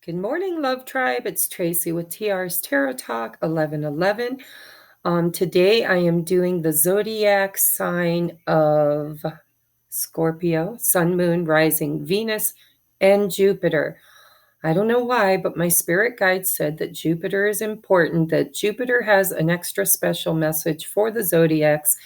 Good morning, Love Tribe. It's Tracy with TR's Tarot Talk 1111. Today I am doing the zodiac sign of Scorpio, Sun, Moon, Rising, Venus, and Jupiter. I don't know why, but my spirit guide said that Jupiter is important, that Jupiter has an extra special message for the zodiacs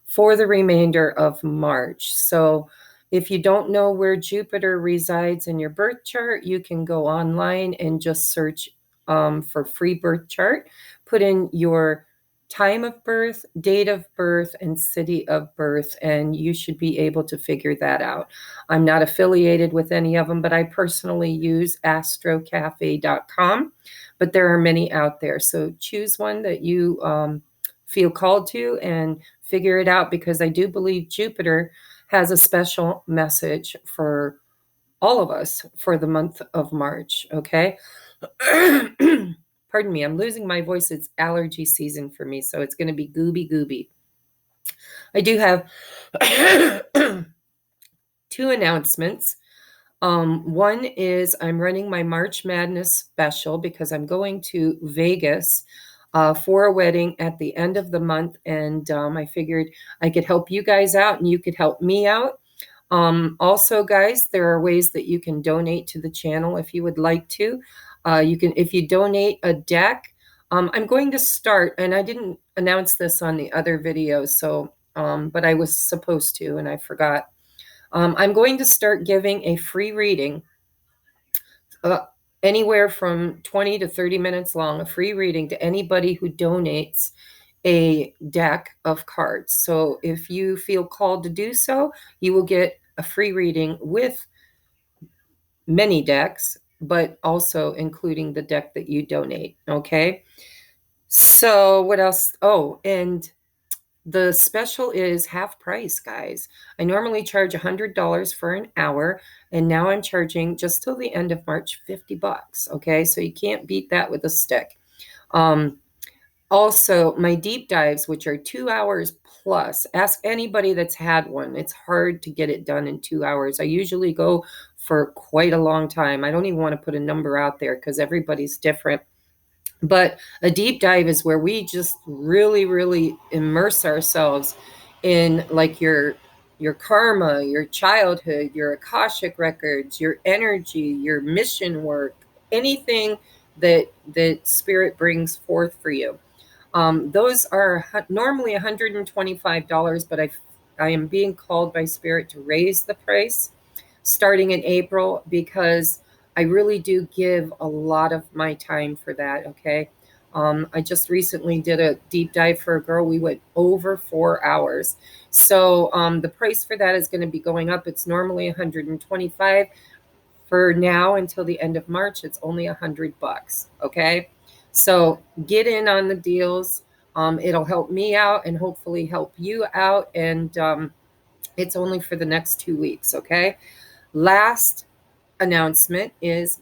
for the remainder of March. So if you don't know where Jupiter resides in your birth chart, you can go online and just search for free birth chart. Put in your time of birth, date of birth, and city of birth, and you should be able to figure that out. I'm not affiliated with any of them, but I personally use astrocafe.com, but there are many out there. So choose one that you feel called to and figure it out, because I do believe Jupiter has a special message for all of us for the month of March, okay? Pardon me, I'm losing my voice. It's allergy season for me, so it's going to be gooby. I do have two announcements. One is I'm running my March Madness special because I'm going to Vegas for a wedding at the end of the month, and I figured I could help you guys out and you could help me out. Also, guys, there are ways that you can donate to the channel if you would like to. You can, if you donate a deck. I'm going to start, and I didn't announce this on the other videos, so but I was supposed to, and I forgot. I'm going to start giving a free reading, anywhere from 20 to 30 minutes long, a free reading to anybody who donates a deck of cards. So if you feel called to do so, you will get a free reading with many decks, but also including the deck that you donate. Okay. So what else? Oh, and the special is half price, guys. I normally charge $100 for an hour, and now I'm charging just till the end of March $50. Okay, so you can't beat that with a stick. Also, my deep dives, which are 2 hours plus. Ask anybody that's had one. It's hard to get it done in 2 hours. I usually go for quite a long time. I don't even want to put a number out there because everybody's different. But a deep dive is where we just really immerse ourselves in, like, your karma, your childhood, your Akashic records, your energy, your mission work, anything that spirit brings forth for you. Those are normally $125, but I am being called by spirit to raise the price starting in April, because I really do give a lot of my time for that, okay? I just recently did a deep dive for a girl. We went over 4 hours. So the price for that is going to be going up. It's normally $125. For now until the end of March, it's only $100, okay? So get in on the deals. It'll help me out and hopefully help you out. And it's only for the next 2 weeks, okay? Last announcement is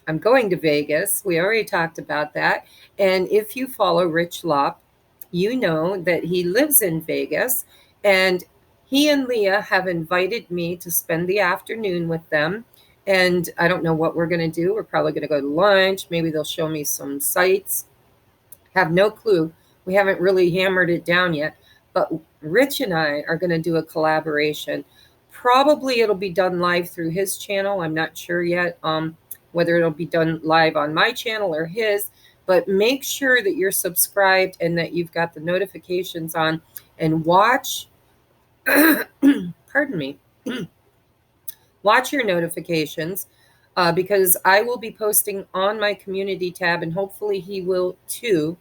I'm going to Vegas. We already talked about that. And if you follow Rich Lopp, you know that he lives in Vegas, and he and Leah have invited me to spend the afternoon with them. And I don't know what we're going to do. We're probably going to go to lunch. Maybe they'll show me some sights. Have no clue. We haven't really hammered it down yet. But Rich and I are going to do a collaboration. Probably it'll be done live through his channel. I'm not sure yet whether it'll be done live on my channel or his. But make sure that you're subscribed and that you've got the notifications on, and watch. Pardon me. Watch your notifications, because I will be posting on my community tab, and hopefully he will too,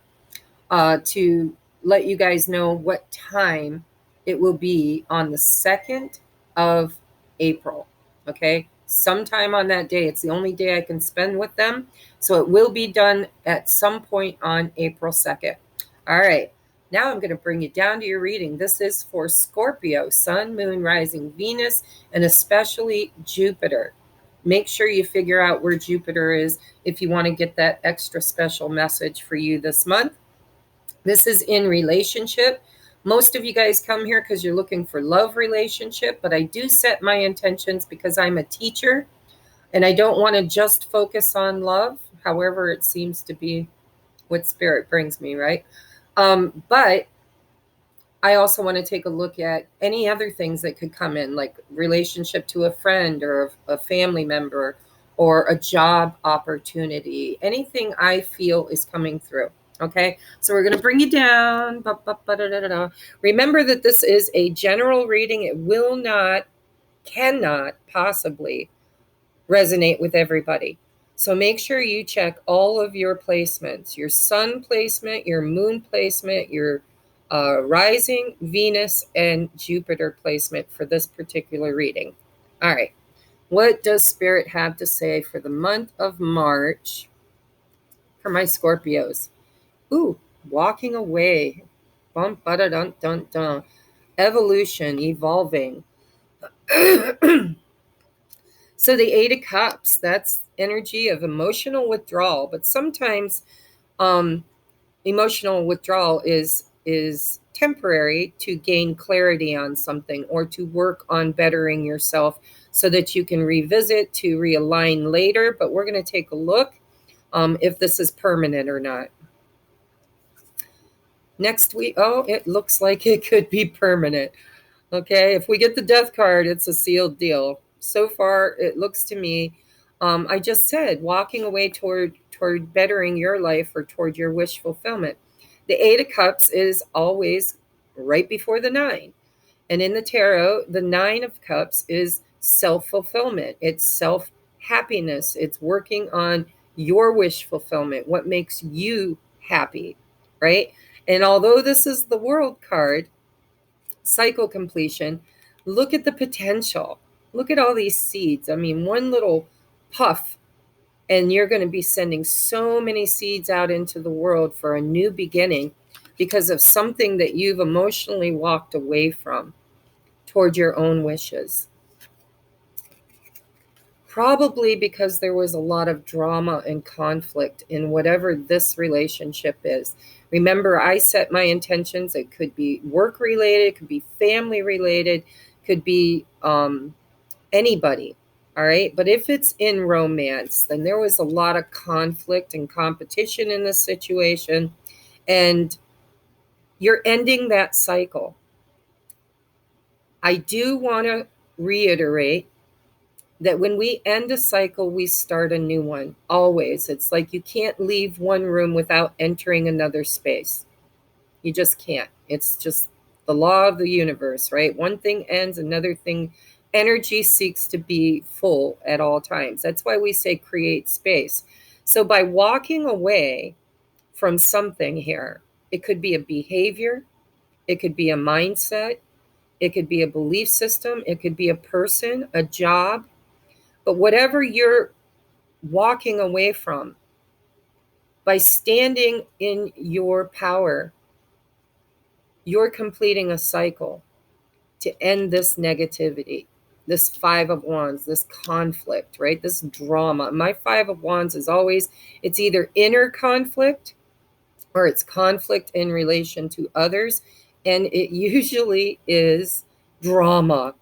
to let you guys know what time it will be on the 2nd of April. Okay, sometime on that day. It's the only day I can spend with them. So it will be done at some point on April 2nd. All right. Now I'm going to bring you down to your reading. This is for Scorpio, Sun, Moon, Rising, Venus, and especially Jupiter. Make sure you figure out where Jupiter is if you want to get that extra special message for you this month. This is in relationship. Most of you guys come here because you're looking for love relationship, but I do set my intentions because I'm a teacher, And I don't want to just focus on love. However, it seems to be what spirit brings me, right? But I also want to take a look at any other things that could come in, like relationship to a friend or a family member or a job opportunity, anything I feel is coming through. Okay, so we're going to bring you down. Remember that this is a general reading. It will not, cannot possibly resonate with everybody. So make sure you check all of your placements, your sun placement, your moon placement, your rising, Venus, and Jupiter placement for this particular reading. All right. What does Spirit have to say for the month of March for my Scorpios? Ooh, walking away. Bum, ba-da-dun, dun, dun. Evolution, evolving. So the Eight of Cups, that's energy of emotional withdrawal. But sometimes emotional withdrawal is temporary to gain clarity on something or to work on bettering yourself so that you can revisit, to realign later. But we're going to take a look if this is permanent or not. Next week, oh, it looks like it could be permanent. Okay, if we get the death card, it's a sealed deal. So far, it looks to me, I just said, walking away toward bettering your life or toward your wish fulfillment. The Eight of Cups is always right before the Nine. And in the tarot, the Nine of Cups is self-fulfillment. It's self-happiness. It's working on your wish fulfillment, what makes you happy, right? And although this is the World card, cycle completion, look at the potential. Look at all these seeds. I mean, one little puff, and you're going to be sending so many seeds out into the world for a new beginning because of something that you've emotionally walked away from toward your own wishes. Probably because there was a lot of drama and conflict in whatever this relationship is. Remember, I set my intentions. It could be work related, it could be family related, could be anybody. All right. But if it's in romance, then there was a lot of conflict and competition in this situation. And you're ending that cycle. I do want to reiterate that when we end a cycle, we start a new one. Always. It's like you can't leave one room without entering another space. You just can't. It's just the law of the universe, right? One thing ends, another thing. Energy seeks to be full at all times. That's why we say create space. So by walking away from something here, it could be a behavior, it could be a mindset, it could be a belief system, it could be a person, a job. But whatever you're walking away from, by standing in your power, you're completing a cycle to end this negativity, this Five of Wands, this conflict, right? This drama. My Five of Wands is always, it's either inner conflict or it's conflict in relation to others. And it usually is drama,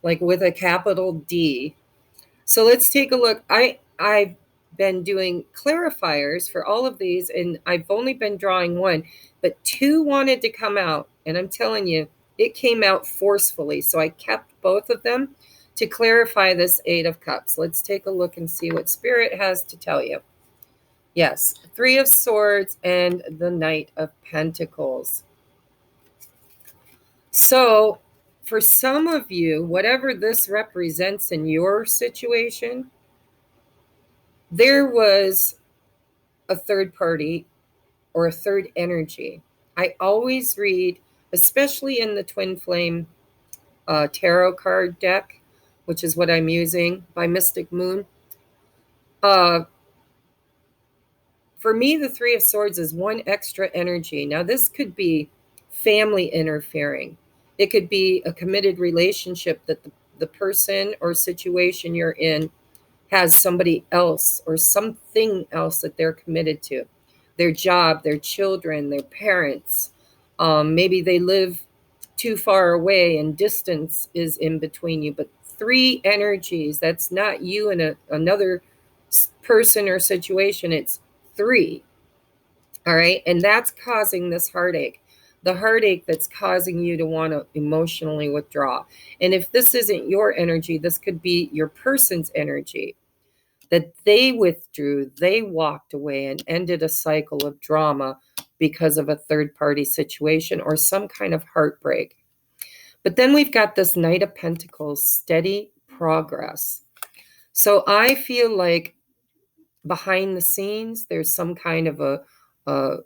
like with a capital D. So let's take a look. I've been doing clarifiers for all of these, and I've only been drawing one, but two wanted to come out. And I'm telling you, it came out forcefully. So I kept both of them to clarify this Eight of Cups. Let's take a look and see what Spirit has to tell you. Yes, Three of Swords and the Knight of Pentacles. So for some of you, whatever this represents in your situation, there was a third party or a third energy. I always read, especially in the Twin Flame tarot card deck, which is what I'm using by Mystic Moon. For me, the Three of Swords is one extra energy. Now, this could be family interfering. It could be a committed relationship that the person or situation you're in has somebody else or something else that they're committed to. Their job, their children, their parents. Maybe they live too far away and distance is in between you, but three energies. That's not you and another person or situation. It's three. All right. And that's causing this heartache. The heartache that's causing you to want to emotionally withdraw. And if this isn't your energy, this could be your person's energy, that they withdrew, they walked away and ended a cycle of drama because of a third party situation or some kind of heartbreak. But then we've got this Knight of Pentacles, steady progress. So I feel like behind the scenes, there's some kind of a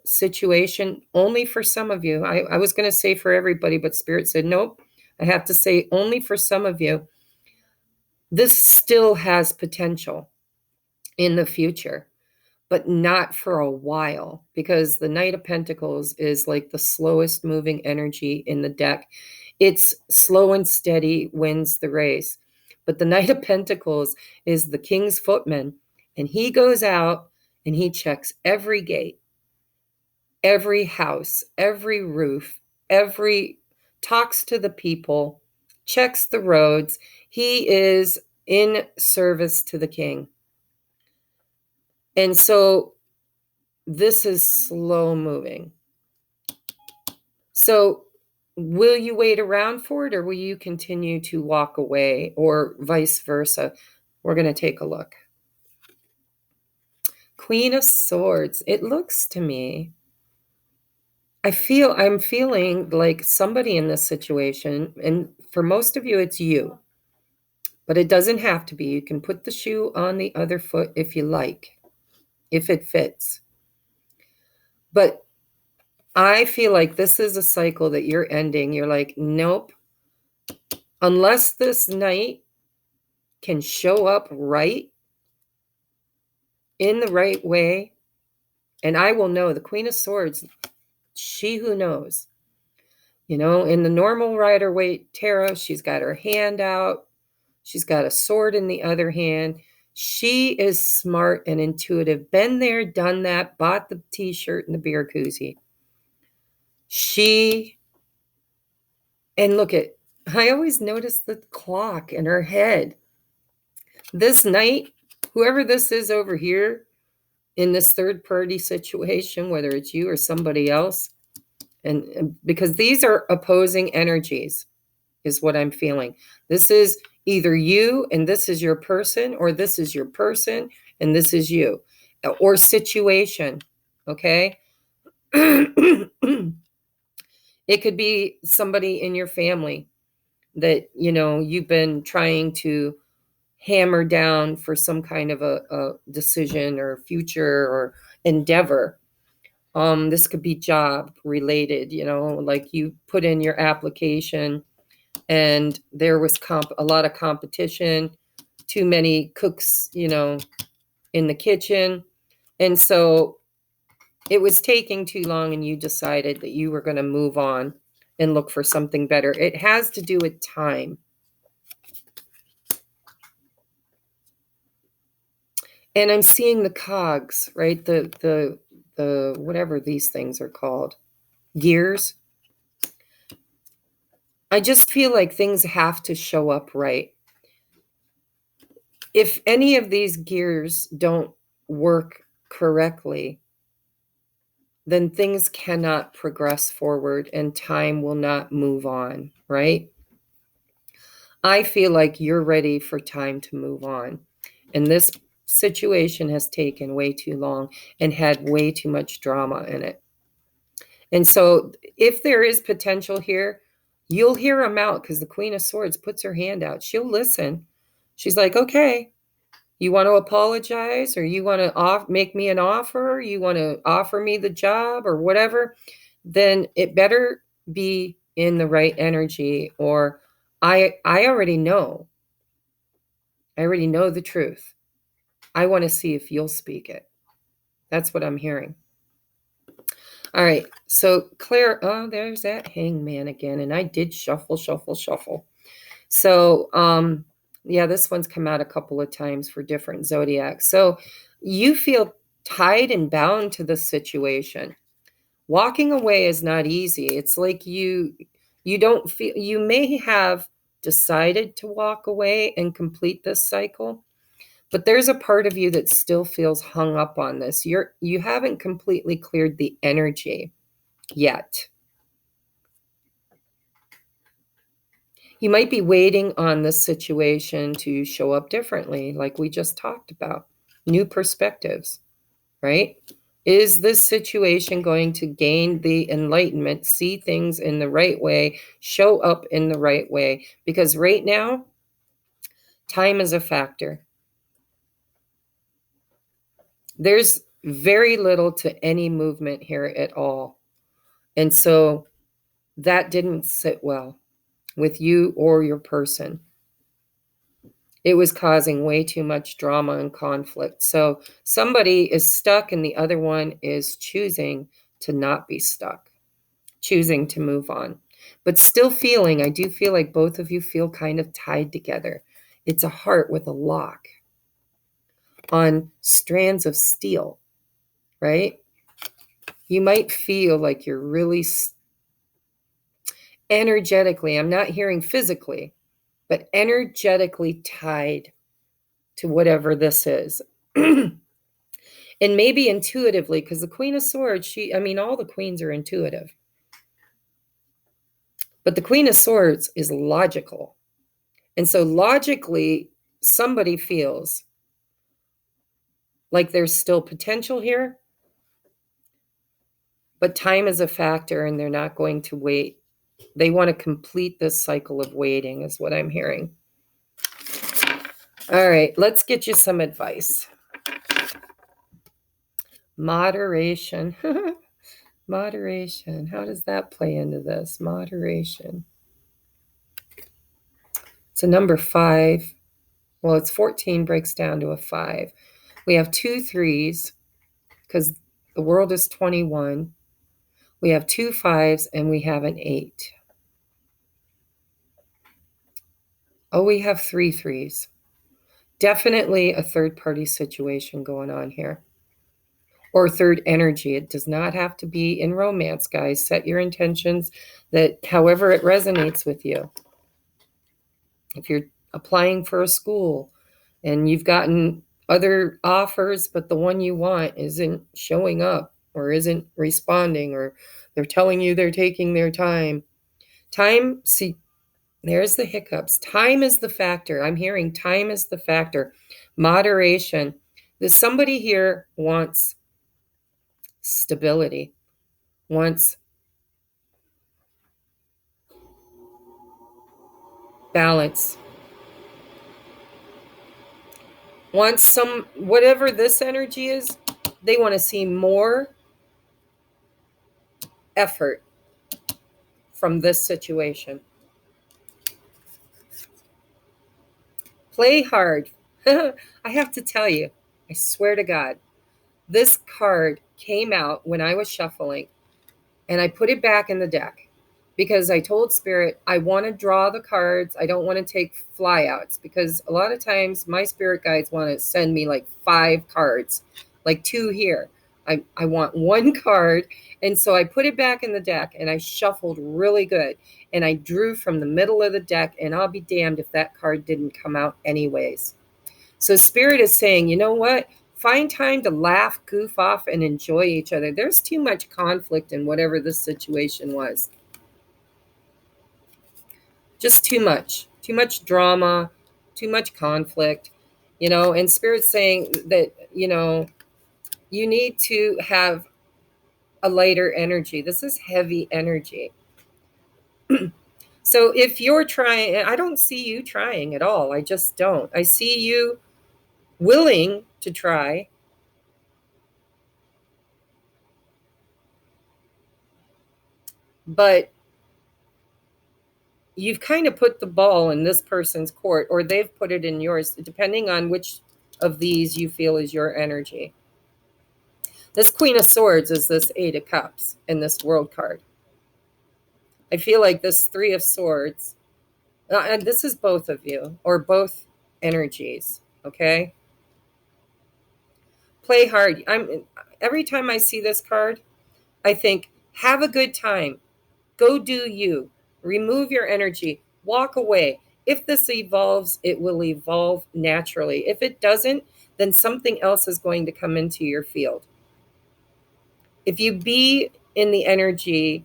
situation only for some of you. I was going to say for everybody, but Spirit said, nope, I have to say only for some of you. This still has potential in the future, but not for a while, because the Knight of Pentacles is like the slowest moving energy in the deck. It's slow and steady wins the race. But the Knight of Pentacles is the King's footman, and he goes out and he checks every gate, every house, every roof, talks to the people, checks the roads. He is in service to the king. And so this is slow moving. So will you wait around for it, or will you continue to walk away, or vice versa? We're going to take a look. Queen of Swords. It looks to me, I'm feeling like somebody in this situation, and for most of you, it's you. But it doesn't have to be. You can put the shoe on the other foot if you like, if it fits. But I feel like this is a cycle that you're ending. You're like, nope. Unless this knight can show up right, in the right way, and I will know. The Queen of Swords, she who knows. You know, in the normal Rider-Waite tarot, she's got her hand out. She's got a sword in the other hand. She is smart and intuitive. Been there, done that, bought the t-shirt and the beer koozie. And look at, I always notice the clock in her head. This knight, whoever this is over here in this third party situation, whether it's you or somebody else, and because these are opposing energies, is what I'm feeling. This is either you and this is your person, or this is your person and this is you, or situation. Okay. It could be somebody in your family that, you know, you've been trying to hammer down for some kind of a decision or future or endeavor. This could be job related, you know, like you put in your application and there was a lot of competition, too many cooks, you know, in the kitchen. And so it was taking too long and you decided that you were going to move on and look for something better. It has to do with time. And I'm seeing the cogs, right? The whatever these things are called, gears. I just feel like things have to show up right. If any of these gears don't work correctly, then things cannot progress forward and time will not move on, right? I feel like you're ready for time to move on. And this situation has taken way too long and had way too much drama in it. And so if there is potential here, you'll hear him out, because the Queen of Swords puts her hand out. She'll listen. She's like, okay, you want to apologize, or you want to make me an offer, you want to offer me the job or whatever, then it better be in the right energy, or I already know. I already know the truth. I want to see if you'll speak it. That's what I'm hearing. All right. So Claire, oh, there's that hangman again. And I did shuffle. So, yeah, this one's come out a couple of times for different zodiacs. So you feel tied and bound to the situation. Walking away is not easy. It's like you don't feel, you may have decided to walk away and complete this cycle. But there's a part of you that still feels hung up on this. You haven't completely cleared the energy yet. You might be waiting on this situation to show up differently, like we just talked about. New perspectives, right? Is this situation going to gain the enlightenment, see things in the right way, show up in the right way? Because right now, time is a factor. There's very little to any movement here at all. And so that didn't sit well with you or your person. It was causing way too much drama and conflict. So somebody is stuck and the other one is choosing to not be stuck, choosing to move on. But still feeling, I do feel like both of you feel kind of tied together. It's a heart with a lock on strands of steel, right? You might feel like you're really energetically, I'm not hearing physically, but energetically tied to whatever this is. And maybe intuitively, because the Queen of Swords, all the queens are intuitive. But the Queen of Swords is logical. And so logically, somebody feels like there's still potential here, but time is a factor and they're not going to wait. They want to complete this cycle of waiting, is what I'm hearing. All right, let's get you some advice. Moderation. Moderation. How does that play into this? Moderation. It's a number 5. Well, it's 14 breaks down to a 5. We have 2 3s because the world is 21. We have 2 5s and we have an 8. Oh, we have 3 3s. Definitely a third party situation going on here. Or third energy. It does not have to be in romance, guys. Set your intentions that however it resonates with you. If you're applying for a school and you've gotten other offers, but the one you want isn't showing up or isn't responding, or they're telling you they're taking their time. See, there's the hiccups. Time is the factor. I'm hearing time is the factor. Moderation. There's somebody here wants stability, wants balance, wants some, whatever this energy is, they want to see more effort from this situation. Play hard. I have to tell you, I swear to God, this card came out when I was shuffling and I put it back in the deck because I told Spirit, I want to draw the cards. I don't want to take flyouts because a lot of times my spirit guides want to send me like 5 cards, like 2 here. I want 1 card. And so I put it back in the deck and I shuffled really good. And I drew from the middle of the deck, and I'll be damned if that card didn't come out anyways. So Spirit is saying, you know what? Find time to laugh, goof off, and enjoy each other. There's too much conflict in whatever this situation was. Just too much drama, too much conflict, and Spirit's saying that, you need to have a lighter energy. This is heavy energy. So if you're trying, I don't see you trying at all. I just don't. I see you willing to try. But you've kind of put the ball in this person's court, or they've put it in yours, depending on which of these you feel is your energy. This Queen of Swords is this 8 of Cups in this World card. I feel like this 3 of Swords, and this is both of you, or both energies, okay? Play hard. Every time I see this card, I think, have a good time. Go do you. Remove your energy. Walk away. If this evolves, it will evolve naturally. If it doesn't, then something else is going to come into your field. If you be in the energy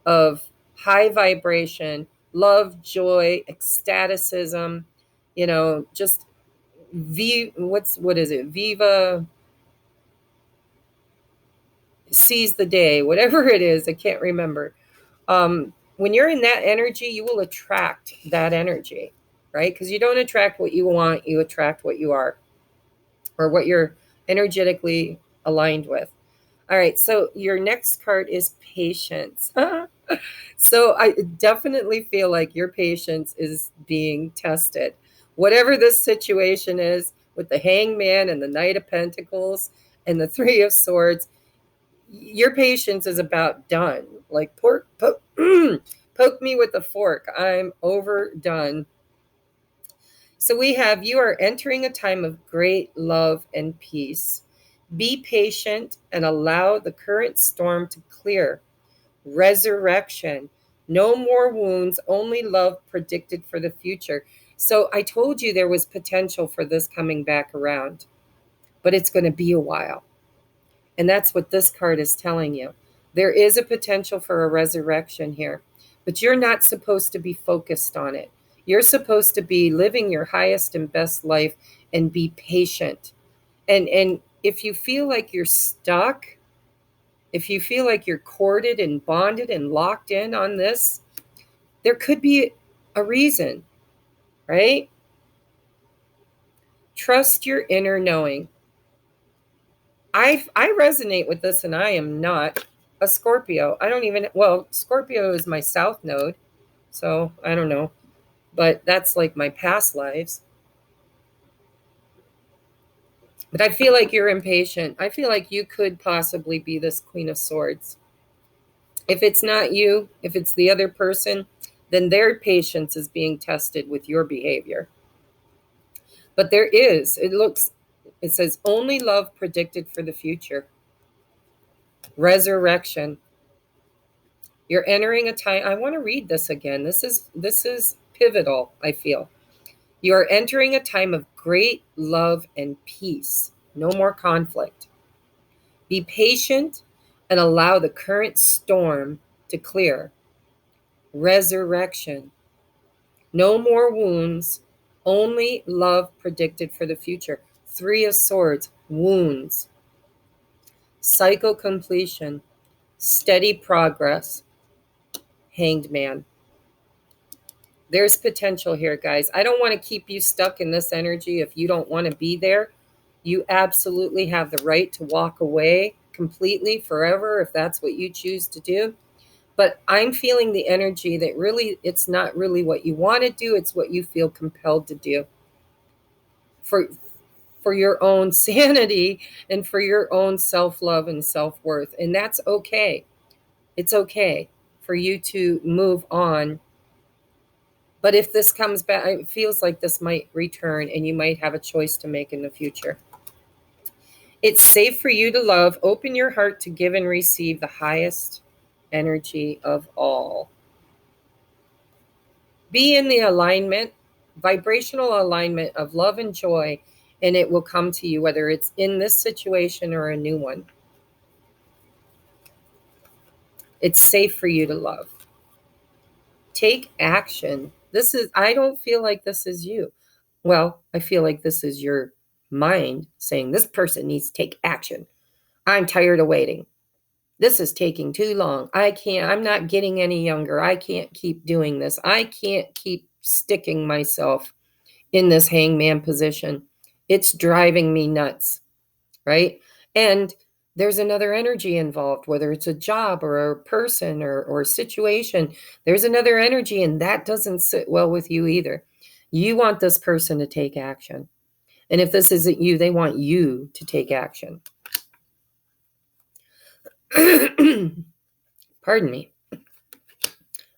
of high vibration, love, joy, ecstaticism, just what is it? Viva seize the day, whatever it is, I can't remember. When you're in that energy, you will attract that energy, right? Because you don't attract what you want, you attract what you are, or what you're energetically aligned with. All right, so your next card is patience. So I definitely feel like your patience is being tested. Whatever this situation is with the Hangman and the Knight of Pentacles and the Three of Swords, your patience is about done. Like poke me with a fork. I'm overdone. So we have, you are entering a time of great love and peace. Be patient and allow the current storm to clear. Resurrection. No more wounds, only love predicted for the future. So I told you there was potential for this coming back around, but it's going to be a while. And that's what this card is telling you. There is a potential for a resurrection here, but you're not supposed to be focused on it. You're supposed to be living your highest and best life and be patient. And if you feel like you're stuck, if you feel like you're corded and bonded and locked in on this, there could be a reason, right? Trust your inner knowing. I resonate with this, and I am not a Scorpio. I don't even, well, Scorpio is my south node, so I don't know, but that's like my past lives. But I feel like you're impatient. I feel like you could possibly be this Queen of Swords. If it's not you, if it's the other person, then their patience is being tested with your behavior. But there is, it says only love predicted for the future. Resurrection. You're entering a time, I want to read this again. This is pivotal, I feel. You are entering a time of great love and peace. No more conflict. Be patient and allow the current storm to clear. Resurrection. No more wounds, only love predicted for the future. Three of Swords, wounds. Cycle completion, steady progress. Hanged Man. There's potential here, guys. I don't want to keep you stuck in this energy if you don't want to be there. You absolutely have the right to walk away completely forever if that's what you choose to do. But I'm feeling the energy that really, it's not really what you want to do. It's what you feel compelled to do for your own sanity and for your own self-love and self-worth. And that's okay. It's okay for you to move on. But if this comes back, it feels like this might return and you might have a choice to make in the future. It's safe for you to love. Open your heart to give and receive the highest energy of all. Be in the alignment, vibrational alignment of love and joy, and it will come to you, whether it's in this situation or a new one. It's safe for you to love. Take action. I don't feel like this is you. Well, I feel like this is your mind saying this person needs to take action. I'm tired of waiting. This is taking too long. I'm not getting any younger. I can't keep doing this. I can't keep sticking myself in this hangman position. It's driving me nuts, right? And there's another energy involved, whether it's a job or a person or a situation. There's another energy, and that doesn't sit well with you either. You want this person to take action. And if this isn't you, they want you to take action. Pardon me.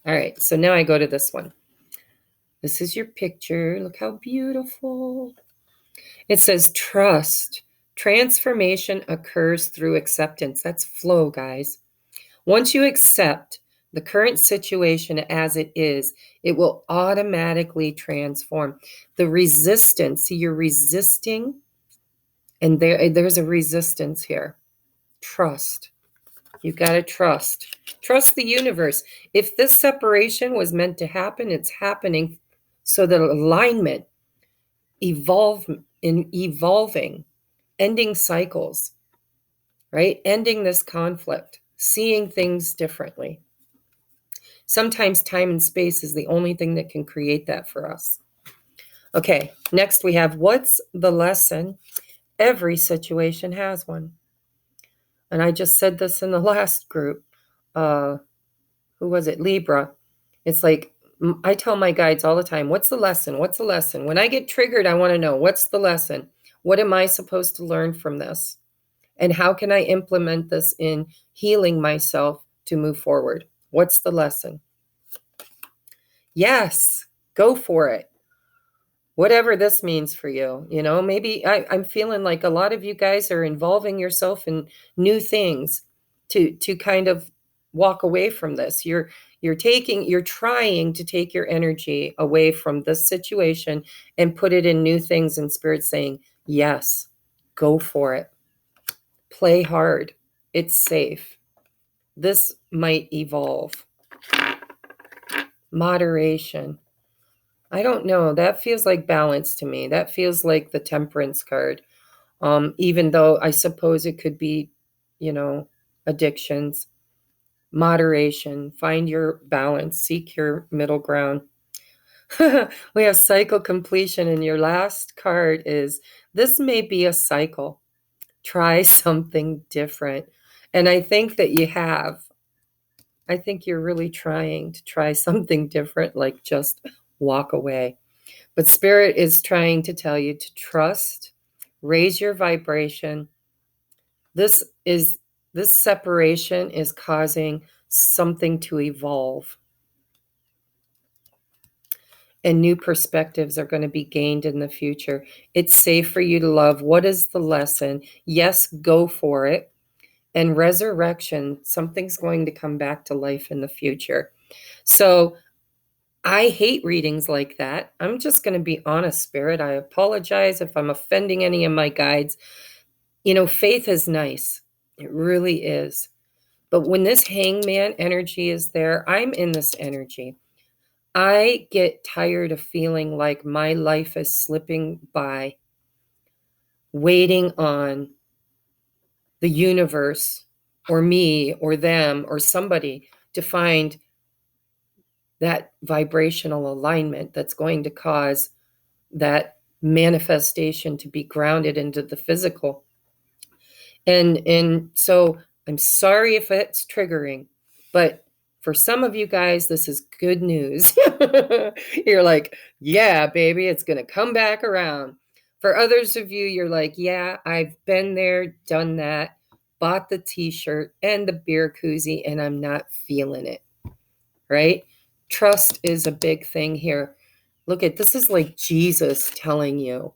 All right, so now I go to this one. This is your picture. Look how beautiful. It says trust. Transformation occurs through acceptance. That's flow, guys. Once you accept, the current situation as it is, it will automatically transform. The resistance, see, you're resisting, and there's a resistance here. Trust. You got to trust. Trust the universe. If this separation was meant to happen, it's happening so that alignment, evolving, ending cycles, right? Ending this conflict, seeing things differently. Sometimes time and space is the only thing that can create that for us. Okay, next we have, what's the lesson? Every situation has one. And I just said this in the last group. Who was it? Libra. It's like, I tell my guides all the time, what's the lesson? What's the lesson? When I get triggered, I want to know, what's the lesson? What am I supposed to learn from this? And how can I implement this in healing myself to move forward? What's the lesson? Yes, go for it. Whatever this means for you, maybe I'm feeling like a lot of you guys are involving yourself in new things to kind of walk away from this. You're trying to take your energy away from this situation and put it in new things, and Spirit's saying, yes, go for it. Play hard. It's safe. This might evolve. Moderation. I don't know. That feels like balance to me. That feels like the Temperance card. Even though I suppose it could be, addictions. Moderation. Find your balance. Seek your middle ground. We have cycle completion, and your last card is, this may be a cycle. Try something different. And I think that you have. I think you're really trying to try something different, like just walk away. But Spirit is trying to tell you to trust, raise your vibration. This separation is causing something to evolve. And new perspectives are going to be gained in the future. It's safe for you to love. What is the lesson? Yes, go for it. And resurrection, something's going to come back to life in the future. So I hate readings like that. I'm just going to be honest, Spirit. I apologize if I'm offending any of my guides. Faith is nice. It really is. But when this hangman energy is there, I'm in this energy. I get tired of feeling like my life is slipping by, waiting on the universe or me or them or somebody to find that vibrational alignment that's going to cause that manifestation to be grounded into the physical. And so I'm sorry if it's triggering, but for some of you guys, this is good news. You're like, yeah, baby, it's going to come back around. For others of you, you're like, yeah, I've been there, done that, bought the t-shirt and the beer koozie, and I'm not feeling it, right? Trust is a big thing here. Look at this, is like Jesus telling you,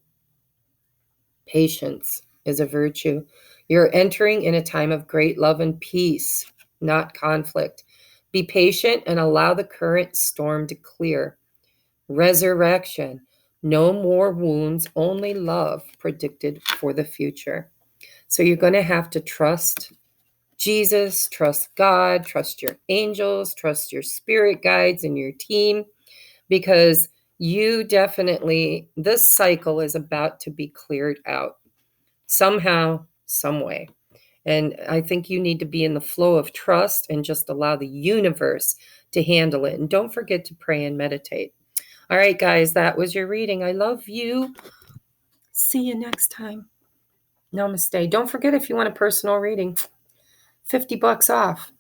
patience is a virtue. You're entering in a time of great love and peace, not conflict. Be patient and allow the current storm to clear. Resurrection. No more wounds, only love predicted for the future. So you're going to have to trust Jesus, trust God, trust your angels, trust your spirit guides and your team, because you definitely, this cycle is about to be cleared out somehow, some way. And I think you need to be in the flow of trust and just allow the universe to handle it. And don't forget to pray and meditate. All right, guys, that was your reading. I love you. See you next time. Namaste. Don't forget, if you want a personal reading, $50 off.